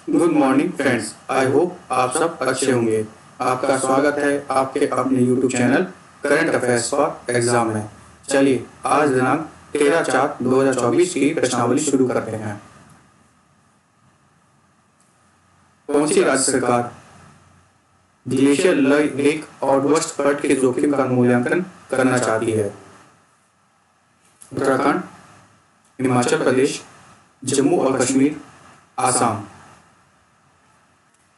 Good morning friends, I hope आप सब अच्छे होंगे। आपका स्वागत है आपके अपने YouTube channel current affairs for exam में। चलिए आज दिनांक 13/4/2024 की प्रश्नावली शुरू करते हैं। कौन सी राज्य सरकार ग्लेशियर लेक आउटबर्स्ट फ्लड के जोखिम का मूल्यांकन करना चाहती है? उत्तराखंड, हिमाचल प्रदेश, जम्मू और कश्मीर, आसाम।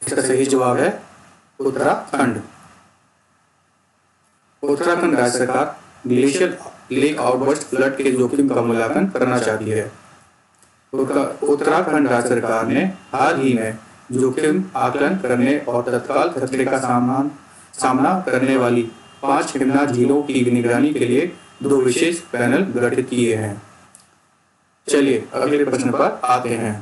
इसका सही जवाब है उत्तराखंड। उत्तराखंड राज्य सरकार ग्लेशियर लेक आउटबर्स्ट फ्लड के जोखिम का मूल्यांकन करना चाहती है। उत्तराखंड राज्य सरकार ने हाल ही में जोखिम आकलन करने और तत्काल खतरे का सामना करने वाली 5 हिमनद झीलों की निगरानी के लिए 2 विशेष पैनल गठित किए हैं। चलिए अगले प्रश्न पर आते हैं।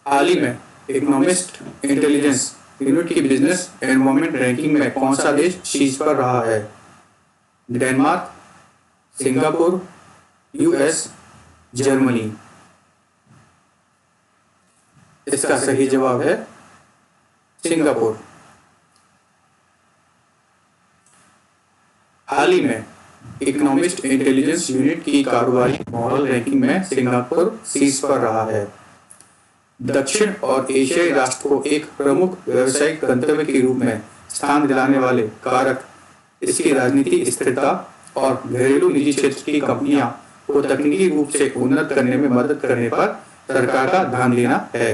हाल ही में इकोनॉमिस्ट इंटेलिजेंस यूनिट की बिजनेस एनवायरनमेंट रैंकिंग में कौन सा देश शीर्ष पर रहा है? Denmark, Singapore, US, Germany. इसका सही जवाब है सिंगापुर। हाल ही में इकोनॉमिस्ट इंटेलिजेंस यूनिट की कारोबारी मॉडल रैंकिंग में सिंगापुर शीर्ष पर रहा है। दक्षिण और एशियाई राष्ट्र को एक प्रमुख व्यावसायिक गंतव्य के रूप में स्थान दिलाने वाले कारक इसकी राजनीतिक स्थिरता और घरेलू निजी क्षेत्र की कंपनियां को तकनीकी रूप से उन्नत करने में मदद करने पर सरकार का ध्यान देना है।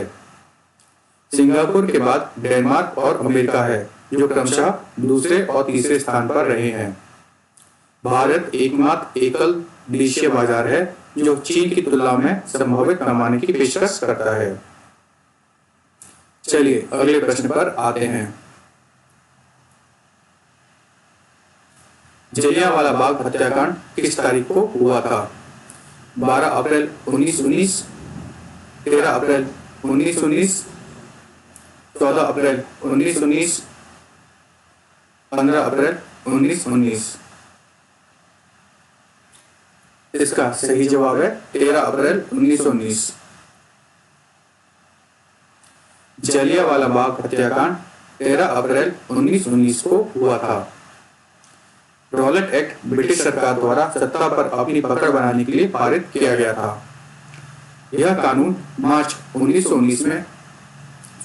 सिंगापुर के बाद डेनमार्क और अमेरिका है जो क्रमशः दूसरे और तीसरे स्थान पर रहे हैं। भारत एकमात्र एकल देशीय बाजार है जो चीन की तुलना में संभावित पैमाने की पेशकश करता है। चलिए अगले प्रश्न पर आते हैं। जलियांवाला बाग हत्याकांड किस तारीख को हुआ था? 12 अप्रैल 1919, 13 अप्रैल 1919, 14 अप्रैल 1919, 15 अप्रैल 1919। इसका सही जवाब है 13 अप्रैल 1919। जलियांवाला बाग हत्याकांड 13 अप्रैल 1919 को हुआ था। रॉलेट एक्ट ब्रिटिश सरकार द्वारा सत्ता पर अपनी पकड़ बनाने के लिए पारित किया गया था। यह कानून मार्च 1919 में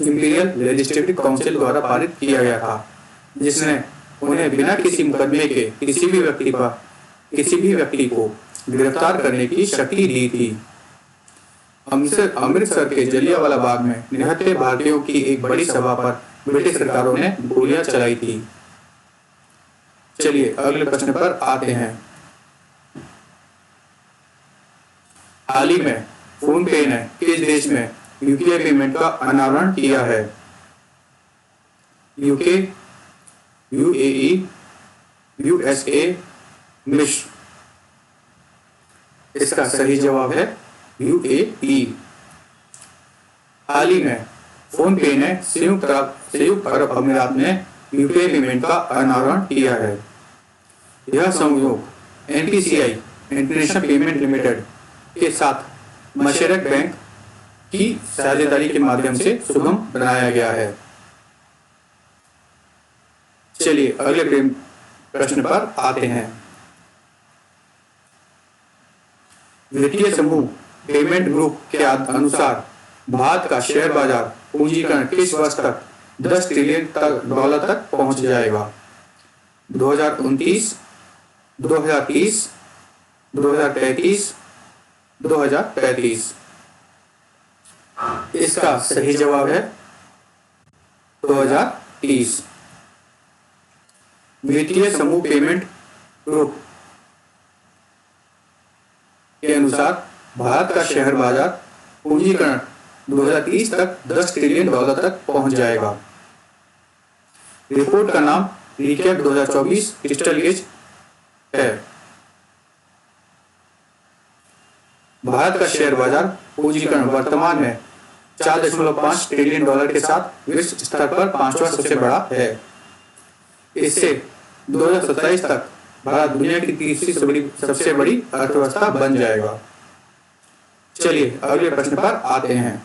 इंपीरियल लेजिस्लेटिव काउंसिल द्वारा पारित किया गया था, जिसने उन्हें बिना किसी मुकदमे के किसी भी व्यक्ति को गिरफ्तार करने की शक्ति दी थी। अमृतसर के जलियांवाला बाग में निहत्थे भारतीयों की एक बड़ी सभा पर ब्रिटिश सरकारों ने गोलियां चलाई थी। चलिए अगले प्रश्न पर आते हैं। हाल ही में फोन पे ने किस देश में यूपीआई पेमेंट का अनावरण किया है? यूके, यूएई, यूएसए, मिस्र। इसका सही जवाब है यूएई। हाल ही में फोन पे ने संयुक्त अरब अमीरात में यूपीआई पेमेंट का अनावरण किया है। यह संयोग एनपीसीआई इंटरनेशनल पेमेंट लिमिटेड के साथ मशरक बैंक की साझेदारी के माध्यम से सुगम बनाया गया है। चलिए अगले प्रश्न पर आते हैं। वित्तीय समूह पेमेंट ग्रुप के अनुसार भारत का शेयर बाजार पूंजीकरण किस वर्ष तक 10 ट्रिलियन डॉलर तक पहुंच जाएगा? 2029, 2030, 2033, 2035। इसका सही जवाब है 2030। वित्तीय समूह पेमेंट ग्रुप के अनुसार भारत का शेयर बाजार पूंजीकरण 2030 तक 10 ट्रिलियन डॉलर तक पहुंच जाएगा। रिपोर्ट का नाम रिकैप 2024 क्रिस्टल गेज है। भारत का शेयर बाजार पूंजीकरण वर्तमान में 4.5 ट्रिलियन डॉलर के साथ विश्व स्तर पर 5वां सबसे बड़ा है। इससे 2027 तक भारत दुनिया की तीसरी सबसे बड़ी अर्थव्यवस्था बन जाएगा। चलिए अगले प्रश्न पर आते हैं।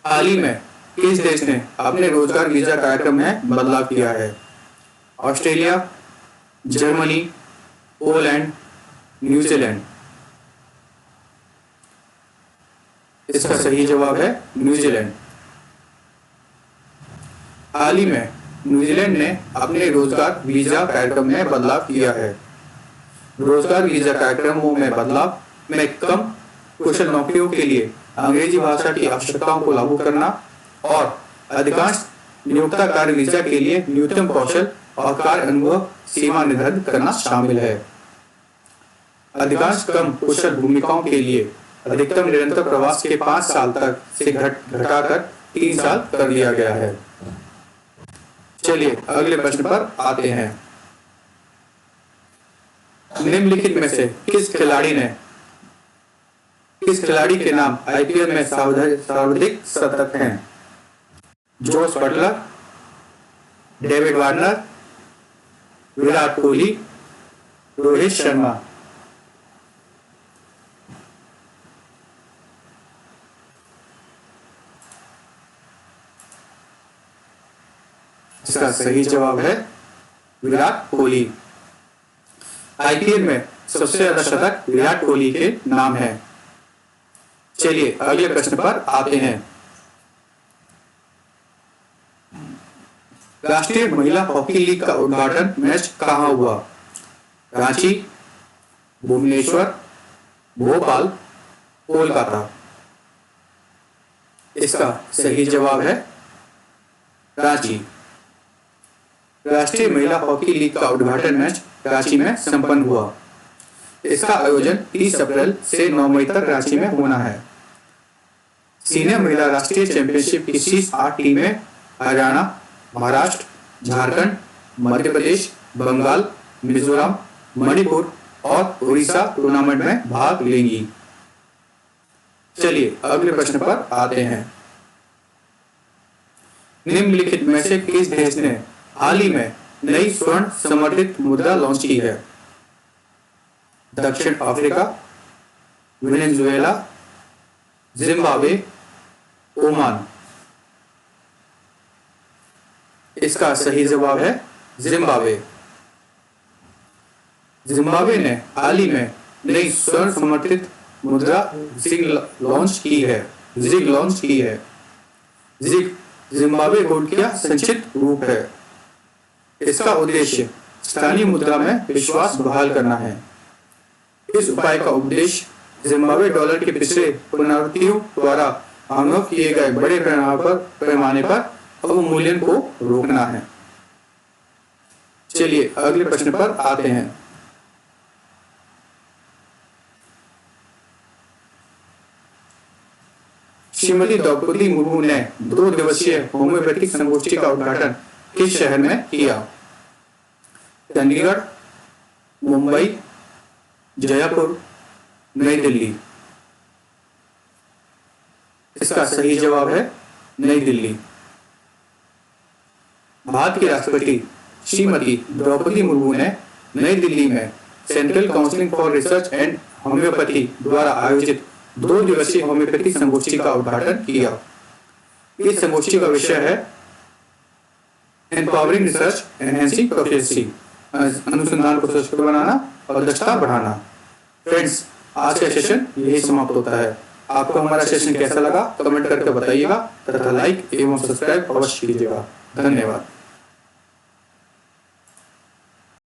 हाल ही में किस देश ने अपने रोजगार वीजा कार्यक्रम में बदलाव किया है? Australia, Germany, Poland, New Zealand. इसका सही जवाब है न्यूजीलैंड। हाल ही में न्यूजीलैंड ने अपने रोजगार वीजा कार्यक्रम में बदलाव किया है। रोजगार वीजा कार्यक्रमों में बदलाव में कम कुशल नौकरियों के लिए अंग्रेजी भाषा की आवश्यकताओं को लागू करना और अधिकांश नियोक्ता कार्य वीजा के लिए न्यूनतम कौशल और कार्य अनुभव सीमा निर्धारित करना शामिल है। अधिकांश कम कुशल भूमिकाओं के लिए अधिकतम निरंतर प्रवास के 5 साल तक से घटाकर 3 साल कर दिया गया है। चलिए अगले प्रश्न पर आते हैं। निम्नलिखित में से किस खिलाड़ी के नाम आईपीएल में सर्वाधिक शतक हैं? Jos Buttler, David Warner, Virat Kohli, Rohit Sharma. इसका सही जवाब है विराट कोहली। आईपीएल में सबसे ज्यादा शतक विराट कोहली के नाम है। चलिए अगले प्रश्न पर आते हैं। राष्ट्रीय महिला हॉकी लीग का उद्घाटन मैच कहां हुआ? रांची, भुवनेश्वर, भोपाल, कोलकाता। इसका सही जवाब है रांची। राष्ट्रीय महिला हॉकी लीग का उद्घाटन मैच रांची में संपन्न हुआ। इसका आयोजन 30 अप्रैल से 9 मई तक रांची में होना है। सीनियर महिला राष्ट्रीय चैंपियनशिप की शीर्ष 8 टीमें हरियाणा, महाराष्ट्र, झारखंड, मध्य प्रदेश, बंगाल, मिजोरम, मणिपुर और उड़ीसा टूर्नामेंट में भाग लेंगी। चलिए अगले प्रश्न पर आते हैं। निम्नलिखित में से किस देश ने हाल ही में नई स्वर्ण समर्थित मुद्रा लॉन्च की है? दक्षिण अफ्रीका, वेनेजुएला, जिम्बाब्वे, ओमान। इसका सही जवाब है जिम्बाब्वे। जिम्बाब्वे ने हाल ही में नई स्वर्ण समर्थित मुद्रा जिग लॉन्च की है। जिग जिम्बाब्वे गोल्ड का संक्षिप्त रूप है। इसका उद्देश्य स्थानीय मुद्रा में विश्वास बहाल करना है। इस उपाय का उद्देश्य जिम्बाब्वे डॉलर के पिछले पुनरावृत्तियों द्वारा अनुभव किए गए बड़े पैमाने पर अवमूल्यन को रोकना है। चलिए अगले प्रश्न पर आते हैं। श्रीमती द्रौपदी मुर्मू ने 2 दिवसीय होम्योपैथिक संगोष्ठी का उद्घाटन किस शहर में किया? चंडीगढ़, मुंबई, जयपुर, नई दिल्ली। इसका सही जवाब है नई दिल्ली। भारत की राष्ट्रपति श्रीमती द्रौपदी मुर्मू ने नई दिल्ली में central council for research and homeopathy द्वारा आयोजित 2 दिवसीय होम्योपैथी संगोष्ठी का उद्घाटन किया। इस संगोष्ठी का विषय है एम्पावरिंग रिसर्च, एनहांसिंग प्रोफिशिएंसी, अनुसंधान को सशक्त बनाना और दक्षता बढ़ाना। फ्रेंड्स, आज का सेशन यही समाप्त होता है। आपको हमारा सेशन कैसा लगा कमेंट करके बताइएगा तथा लाइक एवं सब्सक्राइब अवश्य कीजिएगा। धन्यवाद।